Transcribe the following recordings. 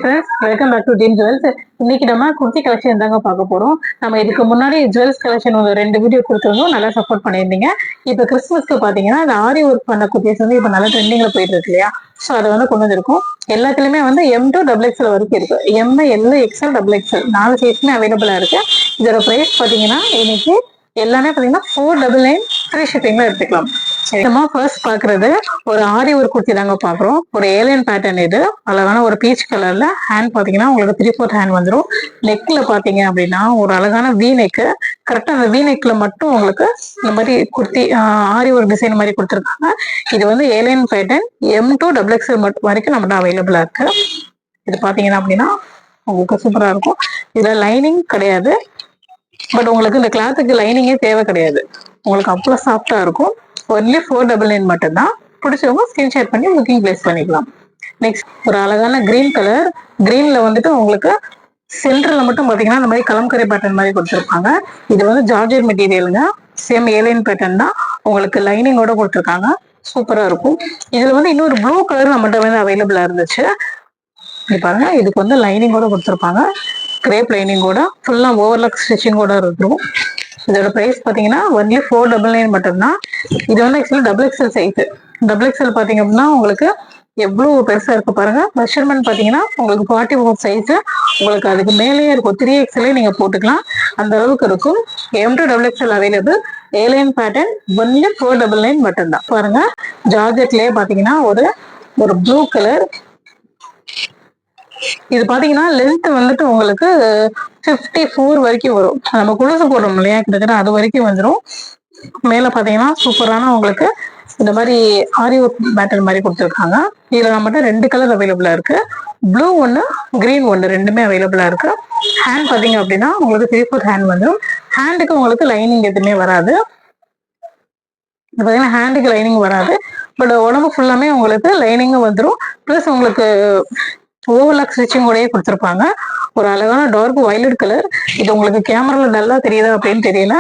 Friends, welcome back to Team Jewels. இன்னைக்கு நம்ம kurti collection தாங்க பார்க்க போறோம். நம்ம இதுக்கு முன்னாடி ஜுவல்ஸ் கலெக்ஷன் ஒரு 2 வீடியோ கொடுத்துருந்தோம், நல்லா சப்போர்ட் பண்ணியிருந்தீங்க. இப்போ கிறிஸ்மஸ்க்கு பாத்தீங்கன்னா இந்த ஆரி ஒர்க் பண்ண குர்த்திஸ் வந்து இப்போ நல்லா ட்ரெண்டிங்ல போயிட்டு இருக்கு இல்லையா? ஸோ அதை வந்து கொண்டு வந்திருக்கும். எல்லாத்துலயுமே வந்து எம் டு டபுள் எக்ஸ்எல் வரைக்கும் இருக்கு. M, L, XL, double XL 4 சைஸ்மே அவைலபிளா இருக்கு. இதோட பிரைஸ் பாத்தீங்கன்னா இன்னைக்கு எல்லாமே பாத்தீங்கன்னா 499 ஃப்ரீ ஷிப்பிங்ல எடுத்துக்கலாம். நம்ம ஃபர்ஸ்ட் பாக்குறது ஒரு ஆரி ஒரு குர்த்தி தாங்க பாக்குறோம். ஒரு ஏலியன் பேட்டர்ன், இது அழகான ஒரு பீச் கலர்ல. ஹேண்ட் பாத்தீங்கன்னா உங்களுக்கு 3/4 ஹேண்ட் வந்துடும். நெக்ல பாத்தீங்க அப்படின்னா ஒரு அழகான வி நெக். கரெக்டா அந்த வி நெக்ல மட்டும் உங்களுக்கு இந்த மாதிரி குர்த்தி ஆரி ஒரு டிசைன் மாதிரி கொடுத்துருக்காங்க. இது வந்து alien pattern, M to double XL மட்டும் வரைக்கும் நம்மகிட்ட அவைலபிளா இருக்கு. இது பாத்தீங்கன்னா அப்படின்னா உங்களுக்கு சூப்பரா இருக்கும். இதுல லைனிங் கிடையாது, பட் உங்களுக்கு இந்த கிளாத்துக்கு லைனிங்கே தேவை கிடையாது. உங்களுக்கு அவ்வளவு சாஃப்டா இருக்கும். ஒன்லி 499 மட்டும்தான். பிடிச்சவங்க ஸ்கிரீன்ஷாட் பண்ணி புக்கிங் பிளேஸ் பண்ணிக்கலாம். நெக்ஸ்ட் ஒரு அழகான கிரீன் கலர். கிரீன்ல வந்துட்டு உங்களுக்கு சென்டர்ல மட்டும் பாத்தீங்கன்னா இந்த மாதிரி கலம்கரை பேட்டர்ன் மாதிரி கொடுத்துருப்பாங்க. இது வந்து ஜார்ஜர் மெட்டீரியலுங்க. சேம் ஏலியன் பேட்டர்ன் தான். உங்களுக்கு லைனிங்கோட கொடுத்துருக்காங்க. சூப்பரா இருக்கும். இதுல வந்து இன்னொரு ப்ளூ கலர் நம்மகிட்ட வந்து அவைலபிளா இருந்துச்சு. இது பாருங்க, இதுக்கு வந்து லைனிங்கோட கொடுத்துருப்பாங்க. கிரேப் லைனிங்கோட ஃபுல்லா ஓவர்லாக் ஸ்டிச்சிங்கோட இருக்கும். இதோட பிரைஸ் பாத்தீங்கன்னா ஒன்லி 499 மட்டும்தான். இது வந்து actually double XL size. Double XL பாத்தீங்க அப்படின்னா உங்களுக்கு எவ்வளவு பெருசா இருக்கு பாருங்க. மெஷர்மெண்ட் பாத்தீங்கன்னா உங்களுக்கு 44 சைஸ். உங்களுக்கு அதுக்கு மேலேயே இருக்கும். 3XL நீங்க போட்டுக்கலாம், அந்த அளவுக்கு இருக்கும். M to double XL available. Alien pattern only 499 மட்டும்தான். பாருங்க, ஜார்ஜெட்லயே பாத்தீங்கன்னா ஒரு ப்ளூ கலர். இது பாத்தீங்கன்னா லென்த் வந்துட்டு உங்களுக்கு 54 வரைக்கும் வரும். நம்ம குலுசு போடுறோம் இல்லையா, கிட்டத்தட்ட அது வரைக்கும் வந்துடும். மேல பாத்தீங்கன்னா சூப்பரான உங்களுக்கு இந்த மாதிரி ஆரி ஒர்க் பேட்டர்ன் மாதிரி கொடுத்துருக்காங்க. இதுல நம்மகிட்ட 2 கலர் அவைலபிளா இருக்கு. ப்ளூ ஒன்னு, கிரீன் ஒன்னு, ரெண்டுமே அவைலபிளா இருக்கு. ஹேண்ட் பாத்தீங்க அப்படின்னா உங்களுக்கு 3/4 ஹேண்ட் வந்துடும். ஹேண்டுக்கு உங்களுக்கு லைனிங் எதுவுமே வராது. பாத்தீங்கன்னா ஹேண்டுக்கு லைனிங் வராது, பட் உடம்பு ஃபுல்லாமே உங்களுக்கு லைனிங்கும் வந்துடும். பிளஸ் உங்களுக்கு ஓவர்லாக் ஸ்டிச்சிங்கோடயே கொடுத்துருப்பாங்க. ஒரு அழகான டார்க் வயலட் கலர். இது உங்களுக்கு கேமரால நல்லா தெரியுதா அப்படின்னு தெரியல.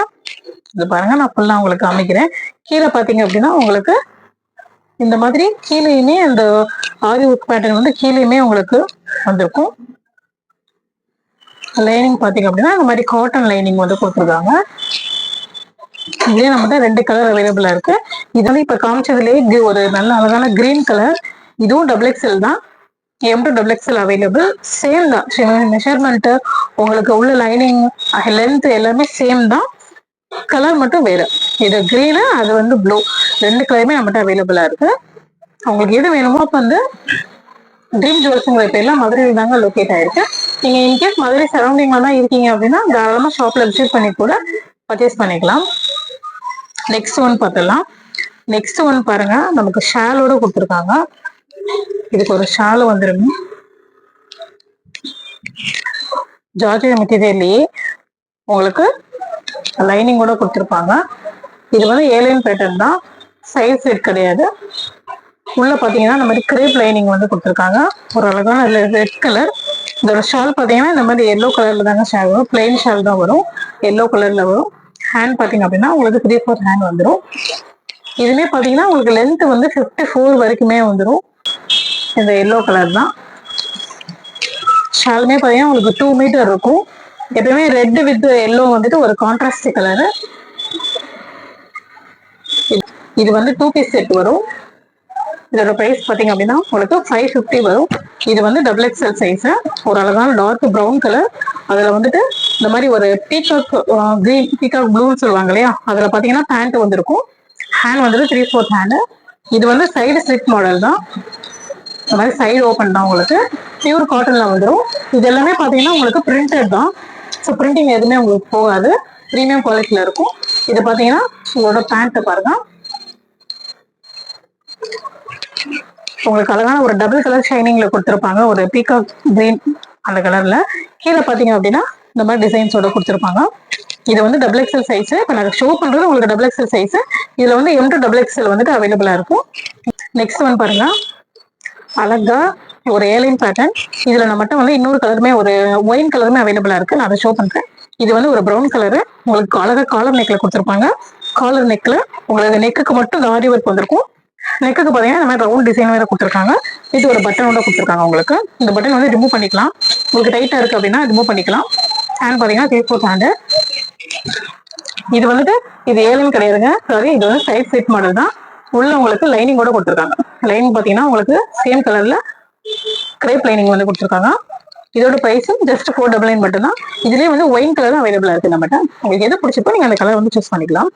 இது பாருங்க, நான் ஃபுல்லா உங்களுக்கு காமிக்கிறேன். கீழே பாத்தீங்க அப்படின்னா உங்களுக்கு இந்த மாதிரி கீழேயுமே அந்த ஆரி ஒர்க் பேட்டர்ன் வந்து கீழேயுமே உங்களுக்கு வந்திருக்கும். லைனிங் பாத்தீங்க அப்படின்னா இந்த மாதிரி காட்டன் லைனிங் வந்து கொடுத்துருக்காங்க. இதே நம்மகிட்ட 2 கலர் அவைலபிளா இருக்கு. இது வந்து இப்ப காமிச்சதுலேயே ஒரு நல்ல அழகான கிரீன் கலர். இதுவும் டபுள் எக்ஸ்எல் தான். M to double XL available. Same தான். மெஷர்மெண்ட் உங்களுக்கு உள்ள லைனிங் லென்த் எல்லாமே சேம் தான். கலர் மட்டும் வேற. இது கிரீனு, அது வந்து ப்ளூ. 2 கலருமே நம்மகிட்ட அவைலபிளா இருக்கு. உங்களுக்கு எது வேணுமோ அப்ப வந்து ட்ரீம் ஜுவல்ஸ்ங்கிற பேர்ல மதுரையில் தாங்க லொக்கேட் ஆயிருக்கு. நீங்க இன்கேஸ் மதுரை சரௌண்டிங்ல தான் இருக்கீங்க அப்படின்னா தாராளமா ஷாப்ல விசிட் பண்ணி கூட பர்ச்சேஸ் பண்ணிக்கலாம். நெக்ஸ்ட் ஒன் பார்த்தலாம். நெக்ஸ்ட் ஒன் பாருங்க, நமக்கு ஷாலோட கொடுத்துருக்காங்க. இதுக்கு ஒரு ஷால் வந்துருங்க. ஜார்ஜர் மெட்டீரியல்லையே உங்களுக்கு லைனிங்கோட கொடுத்துருப்பாங்க. இது வந்து ஏலியன் பேட்டர்ன் தான். சைஸ் செட் கிடையாது. உள்ள பாத்தீங்கன்னா இந்த மாதிரி கிரேப் லைனிங் வந்து கொடுத்துருக்காங்க. ஒரு அழகான ரெட் கலர். இதோட ஷால் பாத்தீங்கன்னா இந்த மாதிரி எல்லோ கலர்ல தாங்க ஷால் வரும். பிளெயின் ஷால் தான் வரும், எல்லோ கலர்ல வரும். ஹேண்ட் பாத்தீங்க அப்படின்னா உங்களுக்கு 3/4 ஹேண்ட் வந்துடும். இதுமே பாத்தீங்கன்னா உங்களுக்கு லென்த் வந்து 54 வரைக்குமே வந்துடும். இந்த எல்லோ கலர் தான். ஷாலுமே பாத்தீங்கன்னா உங்களுக்கு 2 மீட்டர் இருக்கும். எப்பயுமே ரெட் வித் எல்லோ வந்துட்டு ஒரு கான்ட்ராஸ்ட் கலரு. இது வந்து 2 பீஸ் செட் வரும். இதோட பிரைஸ் பாத்தீங்க அப்படின்னா உங்களுக்கு 550 வரும். இது வந்து டபுள் எக்ஸ்எல் சைஸ். ஒரு அழகான டார்க் ப்ரௌன் கலர். அதுல வந்துட்டு இந்த மாதிரி ஒரு பீகாக் கிரீன், பீகாக் ப்ளூன்னு சொல்லுவாங்க இல்லையா, அதுல பாத்தீங்கன்னா பேண்ட் வந்துருக்கும். ஹேண்ட் வந்துட்டு 3/4 ஹேண்ட். இது வந்து சைடு ஸ்லிட் மாடல் தான். இந்த மாதிரி சைடு ஓப்பன் தான். உங்களுக்கு பியூர் காட்டன்ல வந்துடும். இது எல்லாமே பாத்தீங்கன்னா உங்களுக்கு பிரிண்டட் தான். ஸோ பிரிண்டிங் எதுவுமே உங்களுக்கு போகாது. ப்ரீமியம் குவாலிட்டியில இருக்கும். இது பாத்தீங்கன்னா உங்களோட பேண்ட் பாருங்க. உங்களுக்கு அழகான ஒரு டபுள் கலர் ஷைனிங்ல கொடுத்துருப்பாங்க. ஒரு பீகாக் கிரீன் அந்த கலர்ல. கீழே பாத்தீங்க அப்படின்னா இந்த மாதிரி டிசைன்ஸோட கொடுத்துருப்பாங்க. இது வந்து டபுள் எக்ஸ்எல் சைஸ். இப்போ நான் ஷோ பண்றது உங்களுக்கு டபுள் எக்ஸ்எல் சைஸ். இதுல வந்து எம் டு டபுள் எக்ஸ்எல் வந்துட்டு அவைலபிளா இருக்கும். நெக்ஸ்ட் ஒன் பாருங்க, அழகா ஒரு ஏலியன் பேட்டர்ன். இதுல நம்மகிட்ட வந்து இன்னொரு கலருமே ஒரு ஒயின் கலருமே அவைலபிளா இருக்கு. நான் அதை ஷோ பண்றேன். இது வந்து ஒரு ப்ரௌன் கலரு. உங்களுக்கு அழகா காலர் நெக்ல கொடுத்துருப்பாங்க. காலர் நெக்ல உங்களுக்கு நெக்குக்கு மட்டும் ஆரி ஒர்க் வந்திருக்கும். நெக்குக்கு பாத்தீங்கன்னா இந்த மாதிரி ரவுண்ட் டிசைன் வேற கொடுத்துருக்காங்க. இது ஒரு பட்டனோட கொடுத்துருக்காங்க உங்களுக்கு. இந்த பட்டன் வந்து ரிமூவ் பண்ணிக்கலாம். உங்களுக்கு டைட்டா இருக்கு அப்படின்னா ரிமூவ் பண்ணிக்கலாம். ஹேண்ட் பாத்தீங்கன்னா 3/4 ஹேண்டு. இது வந்துட்டு இது ஏலியன் கிடையாதுங்க, சாரி, இது வந்து சைட் ஃபிட் மாடல் தான். உள்ள உங்களுக்கு லைனிங் கூட கொடுத்துருக்காங்க. லைனிங் பாத்தீங்கன்னா உங்களுக்கு சேம் கலர்ல கிரேப் லைனிங் வந்து கொடுத்துருக்காங்க. இதோட பிரைஸும் ஜஸ்ட் 499 மட்டும் தான். இதுலயே வந்து ஒயின் கலர் தான் அவைலபிளா இருக்கு நம்மகிட்ட. உங்களுக்கு எது பிடிச்சிருக்கோ நீங்க அந்த கலர் வந்து சூஸ் பண்ணிக்கலாம்.